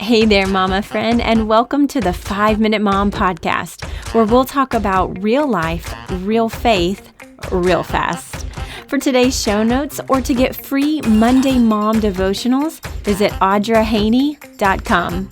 Hey there, mama friend, and welcome to the 5-Minute Mom Podcast, where we'll talk about real life, real faith, real fast. For today's show notes or to get free Monday Mom devotionals, visit audrahaney.com.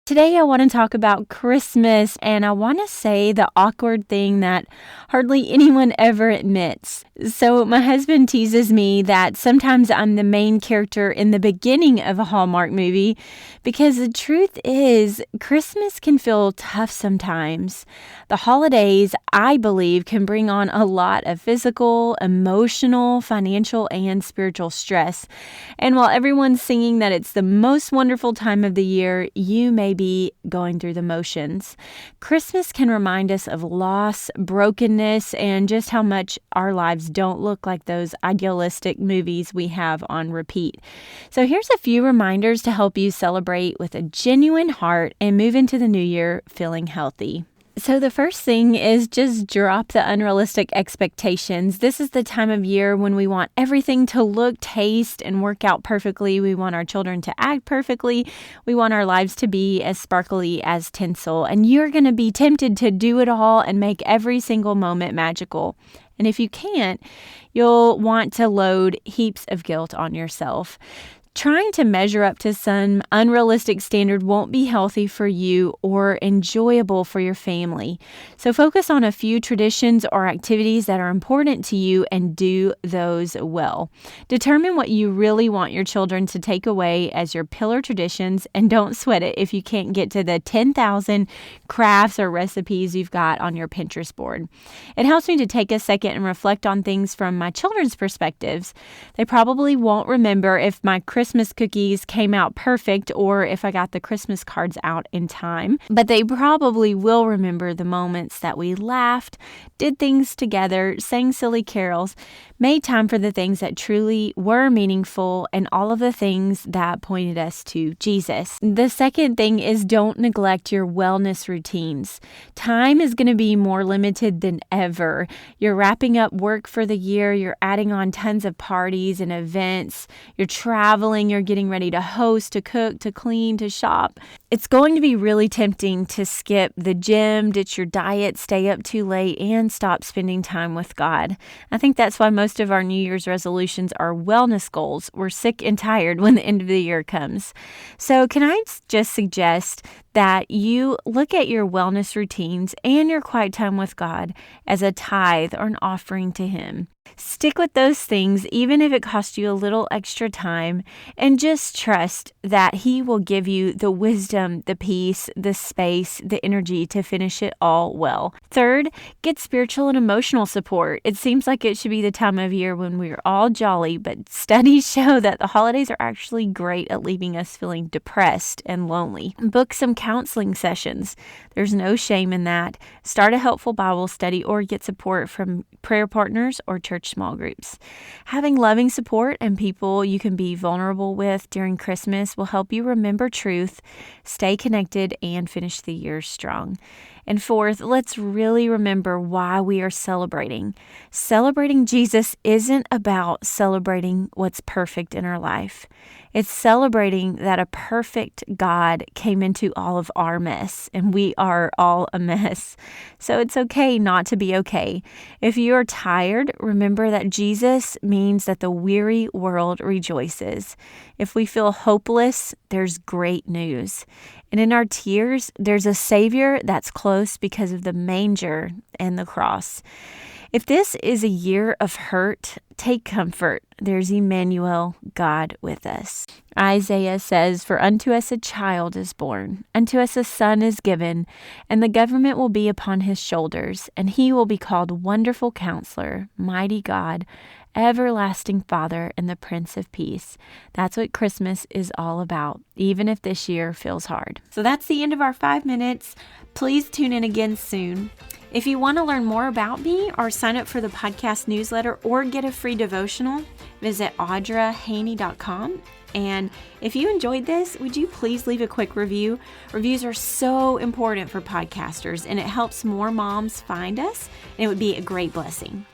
Today I want to talk about Christmas, and I want to say the awkward thing that hardly anyone ever admits. So my husband teases me that sometimes I'm the main character in the beginning of a Hallmark movie because the truth is Christmas can feel tough sometimes. The holidays, I believe, can bring on a lot of physical, emotional, financial, and spiritual stress. And while everyone's singing that it's the most wonderful time of the year, you may be going through the motions. Christmas can remind us of loss, brokenness, and just how much our lives don't look like those idealistic movies we have on repeat. So here's a few reminders to help you celebrate with a genuine heart and move into the new year feeling healthy. So the first thing is just drop the unrealistic expectations. This is the time of year when we want everything to look, taste, and work out perfectly. We want our children to act perfectly. We want our lives to be as sparkly as tinsel. And you're going to be tempted to do it all and make every single moment magical. And if you can't, you'll want to load heaps of guilt on yourself. Trying to measure up to some unrealistic standard won't be healthy for you or enjoyable for your family. So focus on a few traditions or activities that are important to you and do those well. Determine what you really want your children to take away as your pillar traditions, and don't sweat it if you can't get to the 10,000 crafts or recipes you've got on your Pinterest board. It helps me to take a second and reflect on things from my children's perspectives. They probably won't remember if my Christmas cookies came out perfect or if I got the Christmas cards out in time, but they probably will remember the moments that we laughed, did things together, sang silly carols, made time for the things that truly were meaningful, and all of the things that pointed us to Jesus. The second thing is don't neglect your wellness routines. Time is going to be more limited than ever. You're wrapping up work for the year, you're adding on tons of parties and events, you're traveling, you're getting ready to host, to cook, to clean, to shop. It's going to be really tempting to skip the gym, ditch your diet, stay up too late, and stop spending time with God. I think that's why most of our New Year's resolutions are wellness goals. We're sick and tired when the end of the year comes. So can I just suggest that you look at your wellness routines and your quiet time with God as a tithe or an offering to Him. Stick with those things, even if it costs you a little extra time, and just trust that He will give you the wisdom, the peace, the space, the energy to finish it all well. Third, get spiritual and emotional support. It seems like it should be the time of year when we're all jolly, but studies show that the holidays are actually great at leaving us feeling depressed and lonely. Book some counseling sessions. There's no shame in that. Start a helpful Bible study or get support from prayer partners or church small groups. Having loving support and people you can be vulnerable with during Christmas will help you remember truth, stay connected, and finish the year strong. And fourth, let's really remember why we are celebrating. Celebrating Jesus isn't about celebrating what's perfect in our life. It's celebrating that a perfect God came into all of our mess, and we are all a mess. So it's okay not to be okay. If you are tired, remember that Jesus means that the weary world rejoices. If we feel hopeless, there's great news. And in our tears, there's a Savior that's close because of the manger and the cross. If this is a year of hurt, take comfort. There's Emmanuel, God with us. Isaiah says, "For unto us a child is born, unto us a son is given, and the government will be upon his shoulders, and he will be called Wonderful Counselor, Mighty God, Everlasting Father, and the Prince of Peace." That's what Christmas is all about, even if this year feels hard. So that's the end of our 5 minutes. Please tune in again soon. If you want to learn more about me or sign up for the podcast newsletter or get a free devotional, visit audrahaney.com. And if you enjoyed this, would you please leave a quick review? Reviews are so important for podcasters, and it helps more moms find us, and it would be a great blessing.